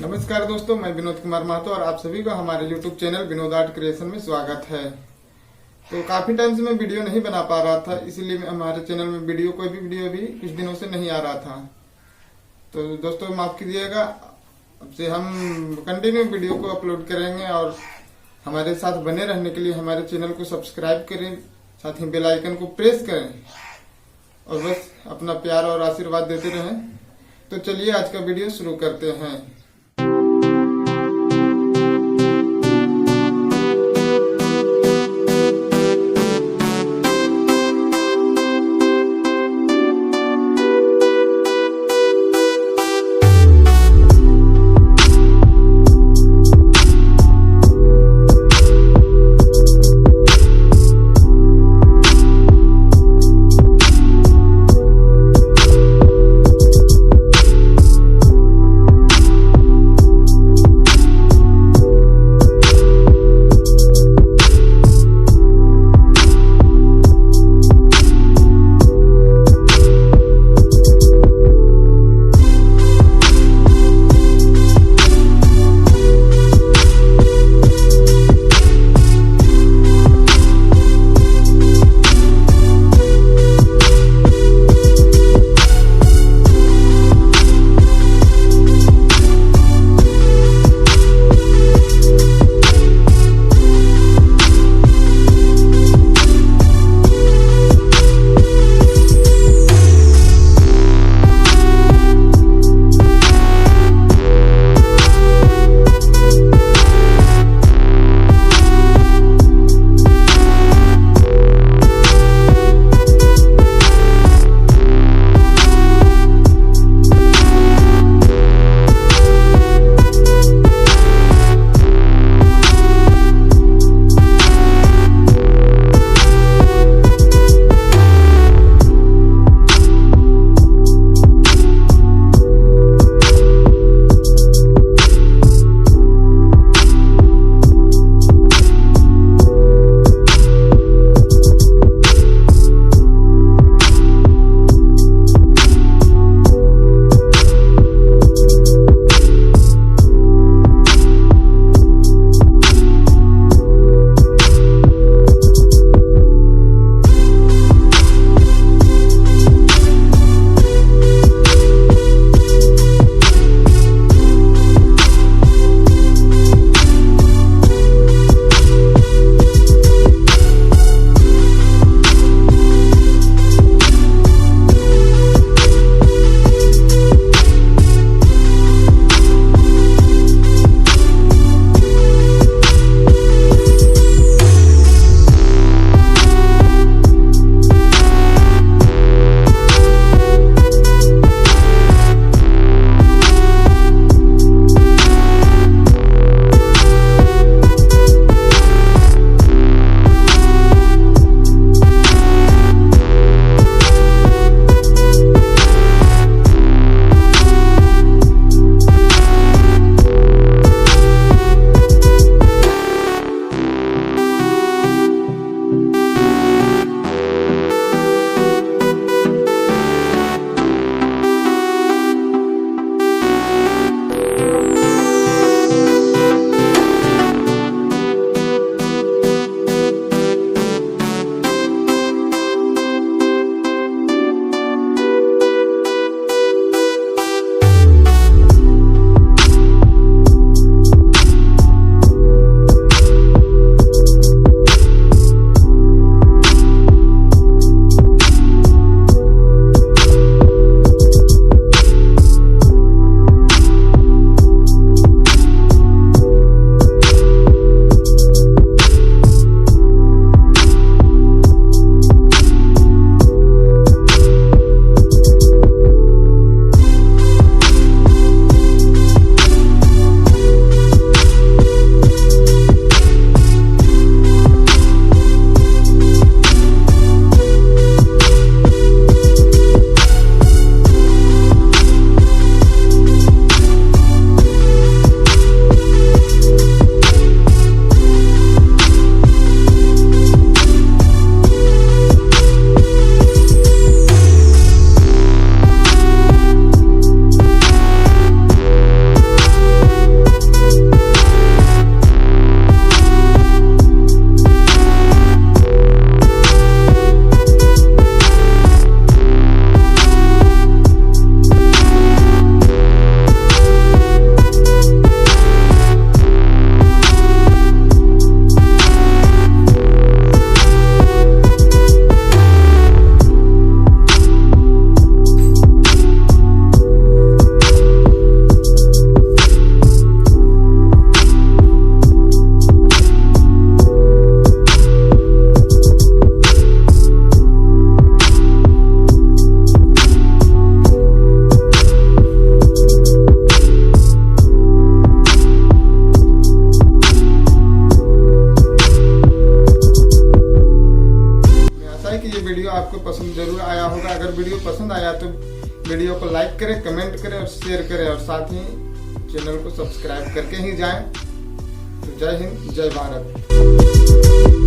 नमस्कार दोस्तों, मैं विनोद कुमार महतो और आप सभी को हमारे YouTube channel Vinod art creation में स्वागत है। तो काफी टाइम से मैं वीडियो नहीं बना पा रहा था, इसीलिए हमारे चैनल में कोई भी वीडियो भी कुछ दिनों से नहीं आ रहा था। तो दोस्तों माफ कीजिएगा, अब से हम कंटिन्यू वीडियो को अपलोड करेंगे और हमारे साथ बने रहने के लिए हमारे चैनल को सब्सक्राइब करें, साथ ही बेल आइकन को प्रेस करें और बस अपना प्यार और आशीर्वाद देते रहें। तो चलिए आज का वीडियो शुरू करते हैं। वीडियो को लाइक करें, कमेंट करें और शेयर करें और साथ ही चैनल को सब्सक्राइब करके ही जाएं। तो जय हिंद, जय भारत।